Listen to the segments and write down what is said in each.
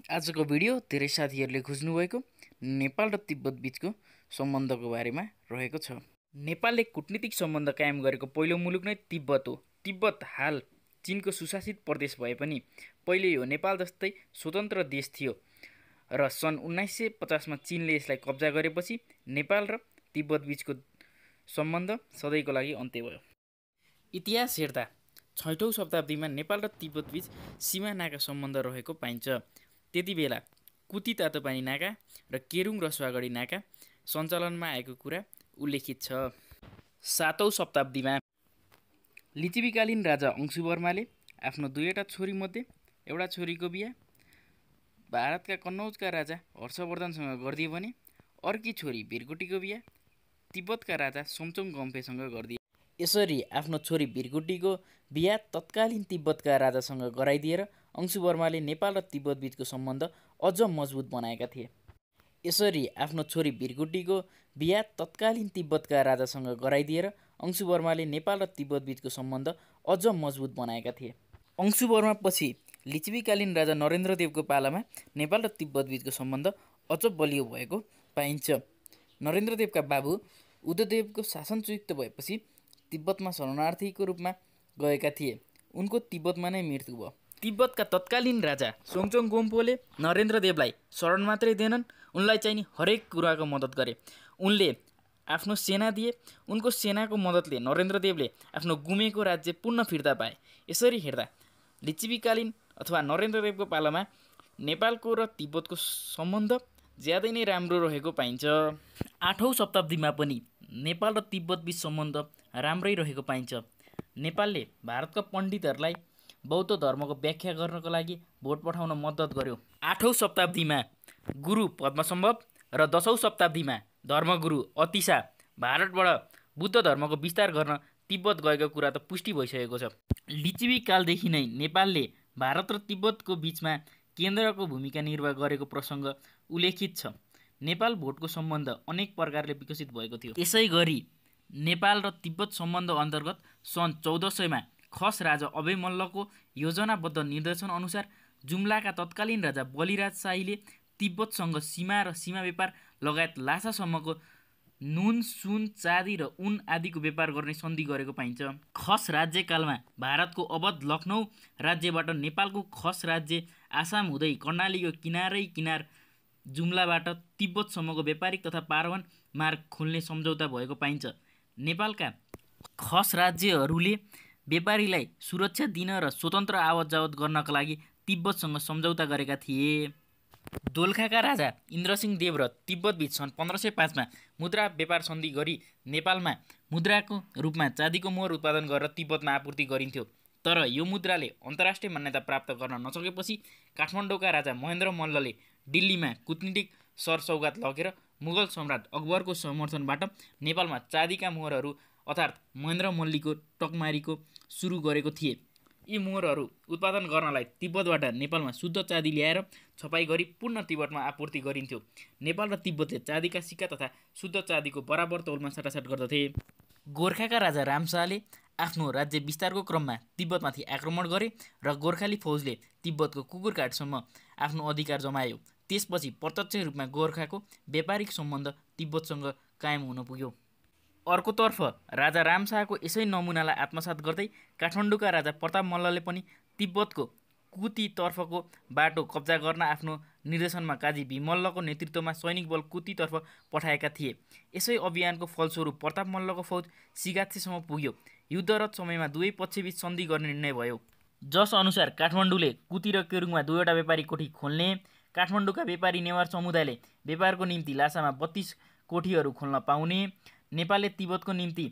आजको भिडियो धेरै साथीहरूले खोज्नुभएको नेपाल र तिब्बत बीचको सम्बन्धको बारेमा रहेको छ। नेपालले कूटनीतिक सम्बन्ध कायम गरेको पहिलो मुलुक नै तिब्बत हो। तिब्बत हाल चीनको सुशासित प्रदेश भए पनि पहिले यो नेपाल जस्तै स्वतन्त्र देश थियो र सन् 1950 मा चीनले यसलाई कब्जा गरेपछि नेपाल र तिब्बत बीचको सम्बन्ध सधैँको लागि अन्त्य भयो। इतिहास हेर्दा 6औं शताब्दीमा नेपाल र तिब्बत बीच सीमा नाका सम्बन्ध रहेको पाइन्छ। त्यति बेला कुती तातोपानी नाका र केरुङ रसुवागढी नाका सञ्चालनमा आएको कुरा उल्लेखित छ। 7औं शताब्दीमा लिच्छवीकालीन राजा अंशुवर्माले आफ्नो दुईवटा छोरीमध्ये एउटा छोरीको बिहा भारतका कन्नौजका राजा हर्षवर्धनसँग गरिदिए भने अर्की छोरी भिरकुटीको बिहा तिब्बतका राजा सोमचोङ गम्फेसँग गरिदिए। यसरी आफ्नो छोरी भिरकुटीको बिहा तत्कालीन तिब्बतका राजासँग गराइदिएर अंशुवर्माले नेपाल र तिब्बत बीचको सम्बन्ध अझ मजबुत बनाएका थिए। अंशुवर्मा पछि लिच्छवीकालीन राजा नरेन्द्रदेवको पालामा नेपाल र तिब्बत बीचको सम्बन्ध अझ बलियो भएको पाइन्छ। नरेन्द्रदेवका बाबु उदयदेवको शासनच्युत भएपछि तिब्बतमा शरणार्थीको रूपमा गएका थिए। उनको तिब्बतमा नै मृत्यु भयो। तिब्बतका तत्कालीन राजा सोमचोङ गोम्पोले नरेन्द्रदेवलाई शरण मात्रै दिएनन्, उनलाई चाहिने हरेक कुराको मद्दत गरे। उनले आफ्नो सेना दिए। उनको सेनाको मद्दतले नरेन्द्रदेवले आफ्नो गुमेको राज्य पुनः फिर्ता पाए। यसरी हेर्दा लिच्छवीकालीन अथवा नरेन्द्रदेवको पालामा नेपालको र तिब्बतको सम्बन्ध ज्यादै नै राम्रो रहेको पाइन्छ। 8औं शताब्दीमा पनि नेपाल र तिब्बत बीच सम्बन्ध राम्रै रहेको पाइन्छ। नेपालले भारतका पण्डितहरूलाई बौद्ध धर्मको व्याख्या गर्नको लागि भोट पठाउन मद्दत गर्यो। 8औं शताब्दीमा गुरु पद्मसम्भव र 10औं शताब्दीमा धर्मगुरु अतिसा भारतबाट बुद्ध धर्मको विस्तार गर्न तिब्बत गएको कुरा त पुष्टि भइसकेको छ। लिच्छवी कालदेखि नै नेपालले भारत र तिब्बतको बीचमा केन्द्रको भूमिका निर्वाह गरेको प्रसङ्ग उल्लेखित छ। नेपाल भोटको सम्बन्ध अनेक प्रकारले विकसित भएको थियो। यसै गरी नेपाल र तिब्बत सम्बन्ध अन्तर्गत सन् 1400 मा खस राजा अभय मल्लको योजनाबद्ध निर्देशन अनुसार जुम्लाका तत्कालीन राजा बलिराज शाहीले तिब्बतसँग सीमा र सीमा व्यापार लगायत लासासम्मको नुन, सुन, चाँदी र उन आदिको व्यापार गर्ने सन्धि गरेको पाइन्छ। खस राज्यकालमा भारतको अवध लखनऊ राज्यबाट नेपालको खस राज्य आसाम हुँदै कर्णालीको किनारै किनार जुम्लाबाट तिब्बतसम्मको व्यापारिक तथा पारवन मार्ग खोल्ने सम्झौता भएको पाइन्छ। नेपालका खस राज्यहरूले व्यापारीलाई सुरक्षा दिन र स्वतन्त्र आवत जावत गर्नका लागि तिब्बतसँग सम्झौता गरेका थिए। दोलखाका राजा इन्द्रसिंह देव र तिब्बत बीच सन् 1505 मा मुद्रा व्यापार सन्धि गरी नेपालमा मुद्राको रूपमा चाँदीको मोहर उत्पादन गरेर तिब्बतमा आपूर्ति गरिन्थ्यो। तर यो मुद्राले अन्तर्राष्ट्रिय मान्यता प्राप्त गर्न नसकेपछि काठमाडौँका राजा महेन्द्र मल्लले दिल्लीमा कूटनीतिक सरसौगात लगेर मुगल सम्राट अकबरको समर्थनबाट नेपालमा चाँदीका मोहरहरू अर्थात् महेन्द्र मल्लीको टकमारीको सुरु गरेको थिए। यी मोहरहरू उत्पादन गर्नलाई तिब्बतबाट नेपालमा शुद्ध चाँदी ल्याएर छपाई गरी पुनः तिब्बतमा आपूर्ति गरिन्थ्यो। नेपाल र तिब्बतले चाँदीका सिक्का तथा शुद्ध चाँदीको बराबर तौलमा साटासाट गर्दथे। गोर्खाका राजा रामशाहले आफ्नो राज्य विस्तारको क्रममा तिब्बतमाथि आक्रमण गरे र गोर्खाली फौजले तिब्बतको कुकुरकाटसम्म आफ्नो अधिकार जमायो। त्यसपछि प्रत्यक्ष रूपमा गोर्खाको व्यापारिक सम्बन्ध तिब्बतसँग कायम हुन पुग्यो। अर्कोतर्फ राजा रामशाहको यसै नमुनालाई आत्मसात गर्दै काठमाडौँका राजा प्रताप मल्लले पनि तिब्बतको कुतीतर्फको बाटो कब्जा गर्न आफ्नो निर्देशनमा काजी भीमल्लको नेतृत्वमा सैनिक बल कुतीतर्फ पठाएका थिए। यसै अभियानको फलस्वरूप प्रताप मल्लको फौज सिगाछेसम्म पुग्यो। युद्धरत समयमा दुवै पक्षबीच सन्धि गर्ने निर्णय भयो, जस अनुसार काठमाडौँले कुती र केरुङमा दुईवटा व्यापारी कोठी खोल्ने, काठमाडौँका व्यापारी नेवार समुदायले व्यापारको निम्ति लासामा 32 कोठीहरू खोल्न पाउने, नेपालले तिब्बतको निम्ति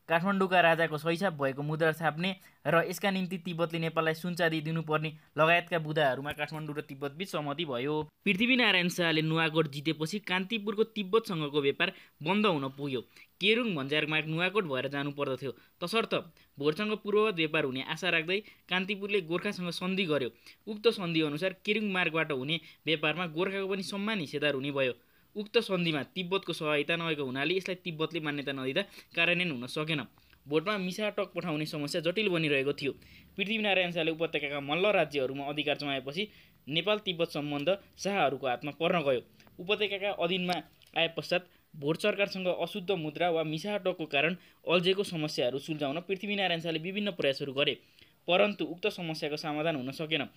काठमाडौँका राजाको सहीसाप भएको मुद्रा छाप्ने र यसका निम्ति तिब्बतले नेपाललाई सुन चाँदी दिनुपर्ने लगायतका बुँदाहरूमा काठमाडौँ र तिब्बत बीच सहमति भयो। पृथ्वीनारायण शाहले नुवाकोट जितेपछि कान्तिपुरको तिब्बतसँगको व्यापार बन्द हुन पुग्यो। केरुङ भन्ज्याङ मार्ग नुवाकोट भएर जानु पर्दथ्यो। तसर्थ भोटसँग पूर्ववत व्यापार हुने आशा राख्दै कान्तिपुरले गोर्खासँग सन्धि गर्यो। उक्त सन्धि अनुसार केरुङ मार्गबाट हुने व्यापारमा गोर्खाको पनि समान हिस्सेदार हुने भयो। उक्त सन्धिमा तिब्बतको सहभागिता नभएको हुनाले यसलाई तिब्बतले मान्यता नदिँदा कार्यान्वयन हुन सकेन। भोटमा मिसाटक पठाउने समस्या जटिल बनिरहेको थियो। पृथ्वीनारायण शाहले उपत्यकाका मल्ल राज्यहरूमा अधिकार जमाएपछि नेपाल तिब्बत सम्बन्ध शाहहरूको हातमा पर्न गयो। उपत्यकाका अधीनमा आए पश्चात भोट सरकारसँग अशुद्ध मुद्रा वा मिसाहटको कारण अल्झेको समस्याहरू सुल्झाउन पृथ्वीनारायण शाहले विभिन्न प्रयासहरू गरे, परन्तु उक्त समस्याको समाधान हुन सकेन।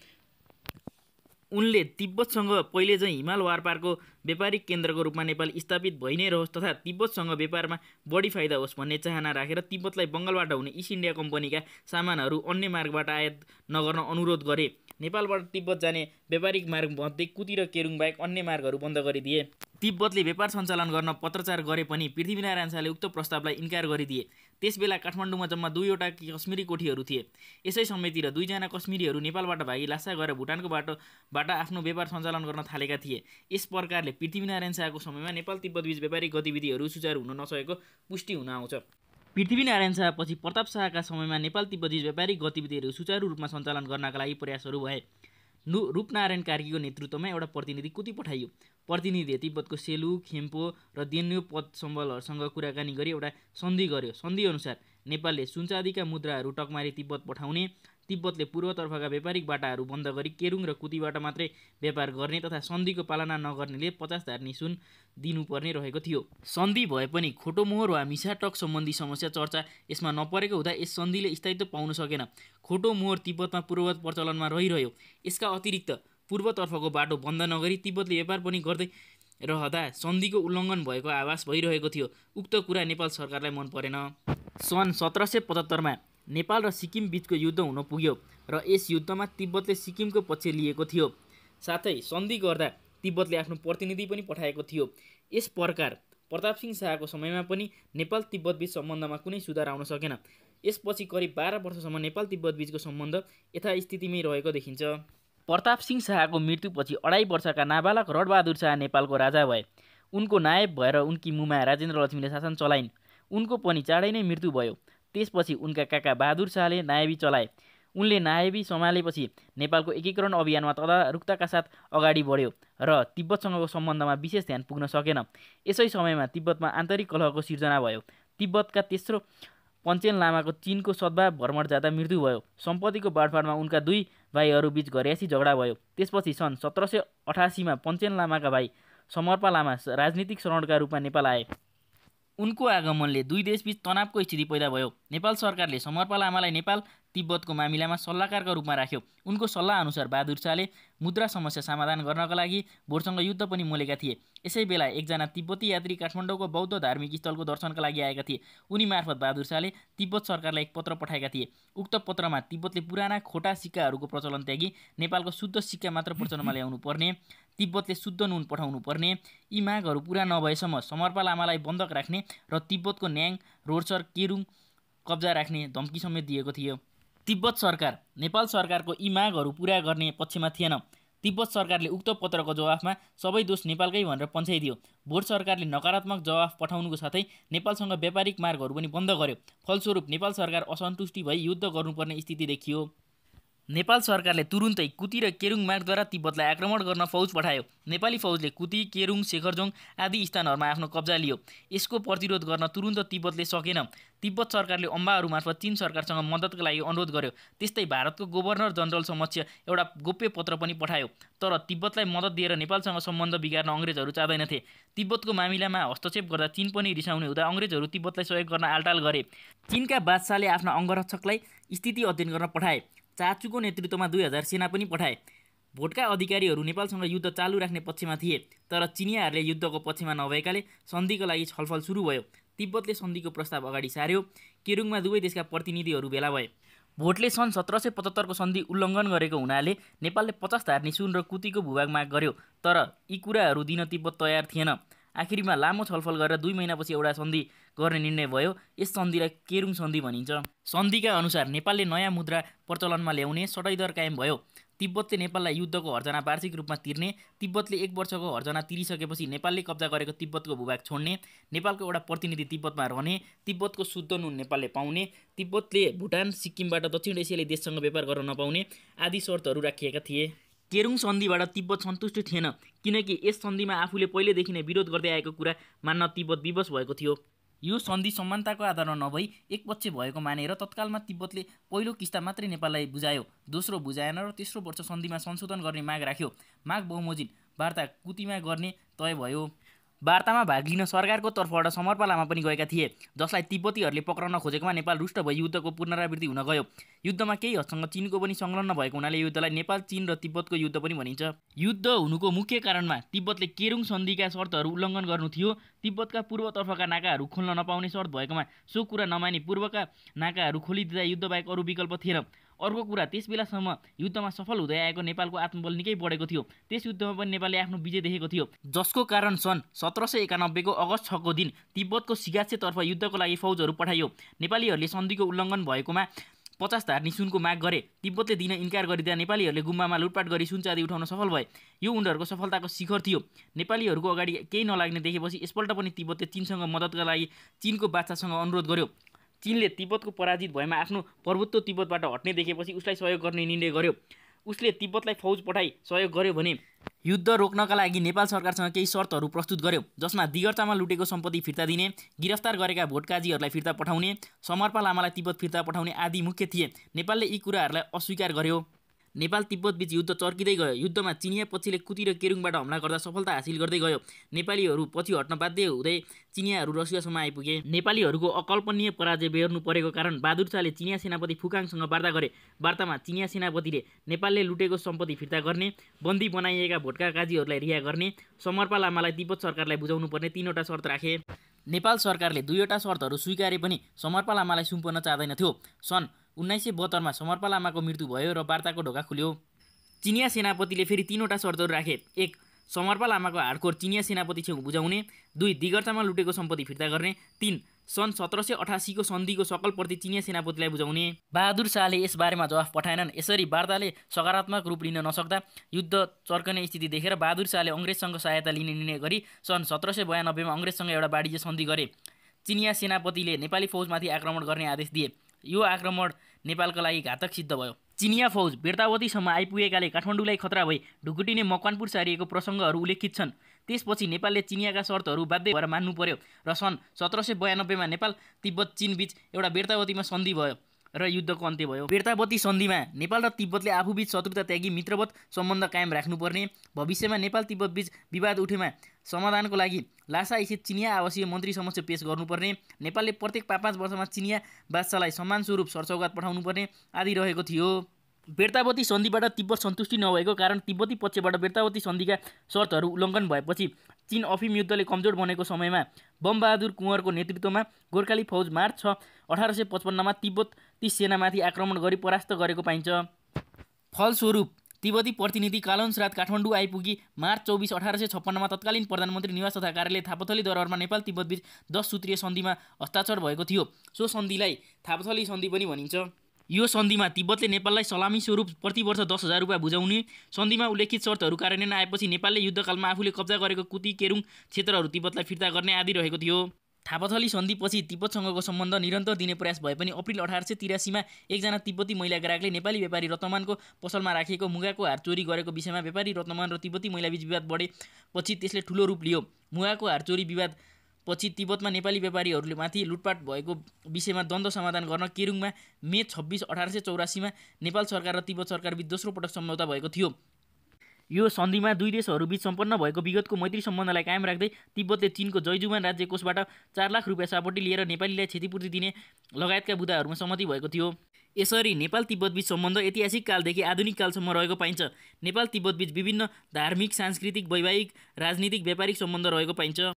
उनले तिब्बतसँग पहिले चाहिँ हिमाल वारपारको व्यापारिक केन्द्रको रूपमा नेपाल स्थापित भइ नै रहोस् तथा तिब्बतसँग व्यापारमा बढी फाइदा होस् भन्ने चाहना राखेर तिब्बतलाई बङ्गालबाट हुने इस्ट इन्डिया कम्पनीका सामानहरू अन्य मार्गबाट आयात नगर्न अनुरोध गरे। नेपालबाट तिब्बत जाने व्यापारिक मार्गमध्ये कुती र केरुङ बाहेक अन्य मार्गहरू बन्द गरिदिए। तिब्बतले व्यापार सञ्चालन गर्न पत्रचार गरे पनि पृथ्वीनारायण शाहले उक्त प्रस्तावलाई इन्कार गरिदिए। त्यसबेला काठमाडौँमा जम्मा 2वटा कश्मीरी कोठीहरू थिए। यसै समयतिर 2 जना कश्मीरीहरू नेपालबाट भागी लासा गएर भुटानको बाटोबाट आफ्नो व्यापार सञ्चालन गर्न थालेका थिए। यस प्रकारले पृथ्वीनारायण शाहको समयमा नेपाल तिब्बतबीच व्यापारिक गतिविधिहरू सुचारू हुन नसकेको पुष्टि हुन आउँछ। पृथ्वीनारायण शाह पछि प्रताप शाहका समयमा नेपाल तिब्बतबीच व्यापारिक गतिविधिहरू सुचारू रूपमा सञ्चालन गर्नका लागि प्रयासहरू भए। रूपनारायण कार्कीको नेतृत्वमा एउटा प्रतिनिधि कुती पठाइयो। प्रतिनिधिले तिब्बतको सेलु, खेम्पो र देन्यु पद सम्बलहरूसँग कुराकानी गरी एउटा सन्धि गर्यो। सन्धिअनुसार नेपालले सुनचाँदीका मुद्राहरू टकमारी तिब्बत पठाउने, तिब्बतले पूर्वतर्फका व्यापारिक बाटाहरू बन्द गरी केरुङ र कुतीबाट मात्रै व्यापार गर्ने तथा सन्धिको पालना नगर्नेले 50 धार्नी सुन दिनुपर्ने रहेको थियो। सन्धि भए पनि खोटोमोहर वा मिसाटक सम्बन्धी समस्या चर्चा यसमा नपरेको हुँदा यस सन्धिले स्थायित्व पाउन सकेन। खोटोमोहर तिब्बतमा पूर्ववत प्रचलनमा रहिरह्यो। यसका अतिरिक्त पूर्वतर्फको बाटो बन्द नगरी तिब्बतले व्यापार पनि गर्दै रहँदा सन्धिको उल्लङ्घन भएको आभास भइरहेको थियो। उक्त कुरा नेपाल सरकारलाई मन परेन। सन् 1775 मा नेपाल र सिक्किम बीचको युद्ध हुन पुग्यो र यस युद्धमा तिब्बतले सिक्किमको पक्ष लिएको थियो। साथै सन्धि गर्दा तिब्बतले आफ्नो प्रतिनिधि पनि पठाएको थियो। यस प्रकार प्रतापसिंह शाहको समयमा पनि नेपाल तिब्बतबीच सम्बन्धमा कुनै सुधार आउन सकेन। यसपछि करिब 12 वर्षसम्म नेपाल तिब्बतबीचको सम्बन्ध यथास्थितिमै रहेको देखिन्छ। प्रतापसिंह शाहको मृत्युपछि 2.5 वर्षका नाबालक रणबहादुर शाह नेपालको राजा भए। उनको नायब भएर उनकी मुमा राजेन्द्र लक्ष्मीले शासन चलाइन्। उनको पनि चाँडै नै मृत्यु भयो। त्यसपछि उनका काका बहादुर शाहले नायबी चलाए। उनले नायबी सम्हालेपछि नेपालको एकीकरण अभियानमा तदारुकताका साथ अगाडि बढ्यो र तिब्बतसँगको सम्बन्धमा विशेष ध्यान पुग्न सकेन। यसै समयमा तिब्बतमा आन्तरिक कलहको सिर्जना भयो। तिब्बतका तेस्रो पञ्चेन लामाको चीनको सद्भाव भ्रमण जाँदा मृत्यु भयो। सम्पत्तिको बाँडफाँडमा उनका 2 भाइहरू बीच घर्यासी झगडा भयो। त्यसपछि सन् 1788 मा पञ्चेन लामाका भाइ समर्पा लामा राजनीतिक शरणका रूपमा नेपाल आए। उनको आगमनले 2 देशबीच तनावको स्थिति पैदा भयो। नेपाल सरकारले समर्पा लामालाई नेपाल तिब्बतको मामिलामा सल्लाहकारका रूपमा राख्यो। उनको सल्लाह अनुसार बहादुर शाहले मुद्रा समस्या समाधान गर्नका लागि भोटसँग युद्ध पनि मोलेका थिए। यसै बेला एकजना तिब्बती यात्री काठमाडौँको बौद्ध धार्मिक स्थलको दर्शनका लागि आएका थिए। उनी मार्फत बहादुर शाहले तिब्बत सरकारलाई एक पत्र पठाएका थिए। उक्त पत्रमा तिब्बतले पुराना खोटा सिक्काहरूको प्रचलन त्यागी नेपालको शुद्ध सिक्का मात्र प्रचलनमा ल्याउनु पर्ने, तिब्बतले शुद्ध नुन पठाउनु पर्ने, यी मागहरू पूरा नभएसम्म समर्पा लामालाई बन्धक राख्ने र तिब्बतको न्याङ, रोर्चर, केरुङ कब्जा राख्ने धम्की समेत दिएको थियो। तिब्बत सरकार नेपाल सरकारको यी मागहरू पूरा गर्ने पक्षमा थिएन। तिब्बत सरकारले उक्त पत्रको जवाफमा सबै दोष नेपालकै भनेर पन्छाइदियो। भोट सरकारले नकारात्मक जवाफ पठाउनुको साथै नेपालसँग व्यापारिक मार्गहरू पनि बन्द गर्यो। फलस्वरूप नेपाल सरकार असन्तुष्टि भई युद्ध गर्नुपर्ने स्थिति देखियो। नेपाल सरकारले तुरुन्तै कुती र केरुङ मार्गद्वारा तिब्बतलाई आक्रमण गर्न फौज पठायो। नेपाली फौजले कुती, केरुङ, शेखरजोङ आदि स्थानहरूमा आफ्नो कब्जा लियो। यसको प्रतिरोध गर्न तुरुन्त तिब्बतले सकेन। तिब्बत सरकारले अम्बाहरू मार्फत चीन सरकारसँग मद्दतका लागि अनुरोध गर्यो। त्यस्तै भारतको गभर्नर जनरल समक्ष एउटा गोप्य पत्र पनि पठायो। तर तिब्बतलाई मद्दत दिएर नेपालसँग सम्बन्ध बिगार्न अङ्ग्रेजहरू चाहदैनथे। तिब्बतको मामिलामा हस्तक्षेप गर्दा चीन पनि रिसाउने हुँदा अङ्ग्रेजहरू तिब्बतलाई सहयोग गर्न आलटाल गरे। चीनका बादशाहले आफ्ना अङ्गरक्षकलाई स्थिति अध्ययन गर्न पठाए। चाचुको नेतृत्वमा 2000 सेना पनि पठाए। भोटका अधिकारीहरू नेपालसँग युद्ध चालु राख्ने पक्षमा थिए, तर चिनियाहरूले युद्धको पक्षमा नभएकाले सन्धिको लागि छलफल सुरु भयो। तिब्बतले सन्धिको प्रस्ताव अगाडि सार्यो। केरुङमा दुवै देशका प्रतिनिधिहरू भेला भए। भोटले सन् 1775 को सन्धि उल्लङ्घन गरेको हुनाले नेपालले 50 धार्नी सुन र कुतीको भूभाग माग गर्यो, तर यी कुराहरू दिन तिब्बत तयार थिएन। आखिरमा लामो छलफल गरेर 2 महिनापछि एउटा सन्धि गर्ने निर्णय भयो। यस सन्धिलाई केरुङ सन्धि भनिन्छ। सन्धिका अनुसार नेपालले नयाँ मुद्रा प्रचलनमा ल्याउने सटै दर कायम भयो। तिब्बतले नेपाललाई युद्धको हर्जना वार्षिक रूपमा तिर्ने, तिब्बतले 1 वर्षको हर्जना तिरिसकेपछि नेपालले कब्जा गरेको तिब्बतको भूभाग छोड्ने, नेपालको एउटा प्रतिनिधि तिब्बतमा रहने, तिब्बतको शुद्ध नुन नेपालले पाउने, तिब्बतले भुटान, सिक्किमबाट दक्षिण एसियाली देशसँग व्यापार गर्न नपाउने आदि शर्तहरू राखिएका थिए। केरुङ सन्धिबाट तिब्बत सन्तुष्ट थिएन, किनकि यस सन्धिमा आफूले पहिलेदेखि नै विरोध गर्दै आएको कुरा मान्न तिब्बत विवश भएको थियो। यो सन्धि समानताको आधारमा नभई एकपक्ष भएको मानेर तत्कालमा तिब्बतले पहिलो किस्ता मात्रै नेपाललाई बुझायो, दोस्रो बुझाएन र तेस्रो वर्ष सन्धिमा संशोधन गर्ने माग राख्यो। माग बमोजिम वार्ता कुतीमा गर्ने तय भयो। वार्तामा भाग लिन सरकारको तर्फबाट समर्पा लामा पनि गएका थिए, जसलाई तिब्बतीहरूले पक्राउन खोजेकोमा नेपाल रुष्ट भई युद्धको पुनरावृत्ति हुन गयो। युद्धमा केही हदसम्म चीनको पनि संलग्न भएको हुनाले युद्धलाई नेपाल, चीन र तिब्बतको युद्ध पनि भनिन्छ। युद्ध हुनुको मुख्य कारणमा तिब्बतले केरुङ सन्धिका शर्तहरू उल्लङ्घन गर्नु थियो। तिब्बतका पूर्वतर्फका नाकाहरू खोल्न नपाउने शर्त भएकोमा सो कुरा नमानी पूर्वका नाकाहरू खोलिदिँदा युद्धबाहेक अरू विकल्प थिएन। अर्को कुरा, त्यस बेलासम्म युद्धमा सफल हुँदै आएको नेपालको आत्मबल निकै बढेको थियो। त्यस युद्धमा पनि नेपालले आफ्नो विजय देखेको थियो, जसको कारण सन् 1791 को अगस्त 6 को दिन तिब्बतको सिगाछेतर्फ युद्धको लागि फौजहरू पठाइयो। नेपालीहरूले सन्धिको उल्लङ्घन भएकोमा 50 धार्नी सुनको माग गरे। तिब्बतले दिन इन्कार गरिदिँदा नेपालीहरूले गुम्बामा लुटपाट गरी सुन चाँदी उठाउन सफल भए। यो उनीहरूको सफलताको शिखर थियो। नेपालीहरूको अगाडि केही नलाग्ने देखेपछि यसपल्ट पनि तिब्बतले चीनसँग मद्दतका लागि चीनको बादशाहसँग अनुरोध गर्यो। चीनले तिब्बतको पराजित भएमा आफ्नो प्रभुत्व तिब्बतबाट हट्ने देखेपछि उसलाई सहयोग गर्ने निर्णय गर्यो। उसले तिब्बतलाई फौज पठाई सहयोग गर्यो भने युद्ध रोक्नका लागि नेपाल सरकारसँग केही शर्तहरू प्रस्तुत गर्यो, जसमा दिगर्चामा लुटेको सम्पत्ति फिर्ता दिने, गिरफ्तार गरेका भोटकाजीहरूलाई फिर्ता पठाउने, समर्पा लामालाई तिब्बत फिर्ता पठाउने आदि मुख्य थिए। नेपालले यी कुराहरूलाई अस्वीकार गर्यो। नेपाल तिब्बत बीच युद्ध चर्किँदै गयो। युद्धमा चिनिया पक्षले कुती र केरुङबाट हमला गर्दा सफलता हासिल गर्दै गयो। नेपालीहरू पछि हट्न बाध्य हुँदै चिनियाहरू रसियासम्म आइपुगे। नेपालीहरूको अकल्पनीय पराजय बेहोर्नु परेको कारण बहादुर शाहले चिनिया सेनापति फुकाङसँग वार्ता गरे। वार्तामा चिनिया सेनापतिले नेपालले लुटेको सम्पत्ति फिर्ता गर्ने, बन्दी बनाइएका भोटका काजीहरूलाई रिहा गर्ने, समर्पा लामालाई तिब्बत सरकारलाई बुझाउनु पर्ने 3वटा शर्त राखे। नेपाल सरकारले 2वटा शर्तहरू स्वीकारे पनि समर्पा लामालाई सुम्पन चाहँदैनथ्यो। सन् 1972 मा समर्पा लामाको मृत्यु भयो र वार्ताको ढोका खुल्यो। चिनिया सेनापतिले फेरि 3वटा शर्तहरू राखे। 1. समर्पा लामाको हाडकोर चिनिया सेनापति छेउ बुझाउने। 2. दिगर्चामा लुटेको सम्पत्ति फिर्ता गर्ने। 3. सन् 1788 को सन्धिको सकल प्रति चिनिया सेनापतिलाई बुझाउने। बहादुर शाहले यसबारेमा जवाफ पठाएनन्। यसरी वार्ताले सकारात्मक रूप लिन नसक्दा युद्ध चर्कने स्थिति देखेर बहादुर शाहले अङ्ग्रेजसँग सहायता लिने निर्णय गरी सन् 1792 मा अङ्ग्रेजसँग एउटा वाणिज्य सन्धि गरे। चिनिया सेनापतिले नेपाली फौजमाथि आक्रमण गर्ने आदेश दिए। यो आक्रमण नेपालका लागि घातक सिद्ध भयो। चिनिया फौज बेर्तावतीसम्म आइपुगेकाले काठमाडौँलाई खतरा भई ढुकुटीले मकवानपुर सारिएको प्रसङ्गहरू उल्लेखित छन्। त्यसपछि नेपालले चिनियाका शर्तहरू बाध्य भएर मान्नु पर्यो र सन् 1792 मा नेपाल तिब्बत चीन बीच एउटा बेर्तावतीमा सन्धि भयो र युद्धको अन्त्य भयो। बेर्तावती सन्धिमा नेपाल र तिब्बतले आफूबीच शत्रुता त्यागी मित्रवत सम्बन्ध कायम राख्नुपर्ने, भविष्यमा नेपाल तिब्बत बीच विवाद उठेमा समाधानको लागि लासा स्थित चिनिया आवासीय मन्त्री समक्ष पेश गर्नुपर्ने, नेपालले प्रत्येक 5 वर्षमा चिनिया बादशाहलाई सम्मान स्वरूप सरसौगात पठाउनुपर्ने आदि रहेको थियो। बेर्तावती सन्धिबाट तिब्बत सन्तुष्टि नभएको कारण तिब्बती पक्षबाट बेर्तावती सन्धिका शर्तहरू उल्लङ्घन भएपछि चीन अफिम युद्धले कमजोर बनेको समयमा बमबहादुर कुँवरको नेतृत्वमा गोर्खाली फौज मार्च 6, 1855 मा तिब्बती सेनामाथि आक्रमण गरी परास्त गरेको पाइन्छ। फलस्वरूप तिब्बती प्रतिनिधि कालौन्स रात काठमाडौँ आइपुगी मार्च 24, 1856 मा तत्कालीन प्रधानमन्त्री निवास तथा कार्यालय थापाथली दरबारमा नेपाल तिब्बत बीच 10 सूत्रीय सन्धिमा हस्ताक्षर भएको थियो। सो सन्धिलाई थापाथली सन्धि पनि भनिन्छ। यो सन्धिमा तिब्बतले नेपाललाई सलामी स्वरूप प्रति वर्ष 10,000 रुपियाँ बुझाउने, सन्धिमा उल्लेखित शर्तहरू कार्यान्वयन आएपछि नेपालले युद्धकालमा आफूले कब्जा गरेको कुती केरुङ क्षेत्रहरू तिब्बतलाई फिर्ता गर्ने आदि रहेको थियो। थापाथली सन्धिपछि तिब्बतसँगको सम्बन्ध निरन्तर दिने प्रयास भए पनि अप्रिल 1883 मा एकजना तिब्बती महिला ग्राहकले नेपाली व्यापारी रत्नमानको पसलमा राखिएको मुगाको हार चोरी गरेको विषयमा व्यापारी रत्नमान र तिब्बती महिलाबीच विवाद बढेपछि त्यसले ठूलो रूप लियो। मुगाको हार चोरी विवाद पछि तिब्बतमा नेपाली व्यापारीहरूले माथि लुटपाट भएको विषयमा द्वन्द्व समाधान गर्न केरुङमा मे 26, 1884 मा नेपाल सरकार र तिब्बत सरकारबीच दोस्रो पटक सम्झौता भएको थियो। यो सन्धिमा दुई देशहरूबीच सम्पन्न भएको विगतको मैत्री सम्बन्धलाई कायम राख्दै तिब्बतले चीनको जयजुवान राज्य कोषबाट 4 लाख रुपियाँ सापट्टि लिएर नेपालीलाई क्षतिपूर्ति दिने लगायतका बुदाहरूमा सहमति भएको थियो। यसरी नेपाल तिब्बतबीच सम्बन्ध ऐतिहासिक कालदेखि आधुनिक कालसम्म रहेको पाइन्छ। नेपाल तिब्बतबीच विभिन्न धार्मिक, सांस्कृतिक, वैवाहिक, राजनीतिक, व्यापारिक सम्बन्ध रहेको पाइन्छ।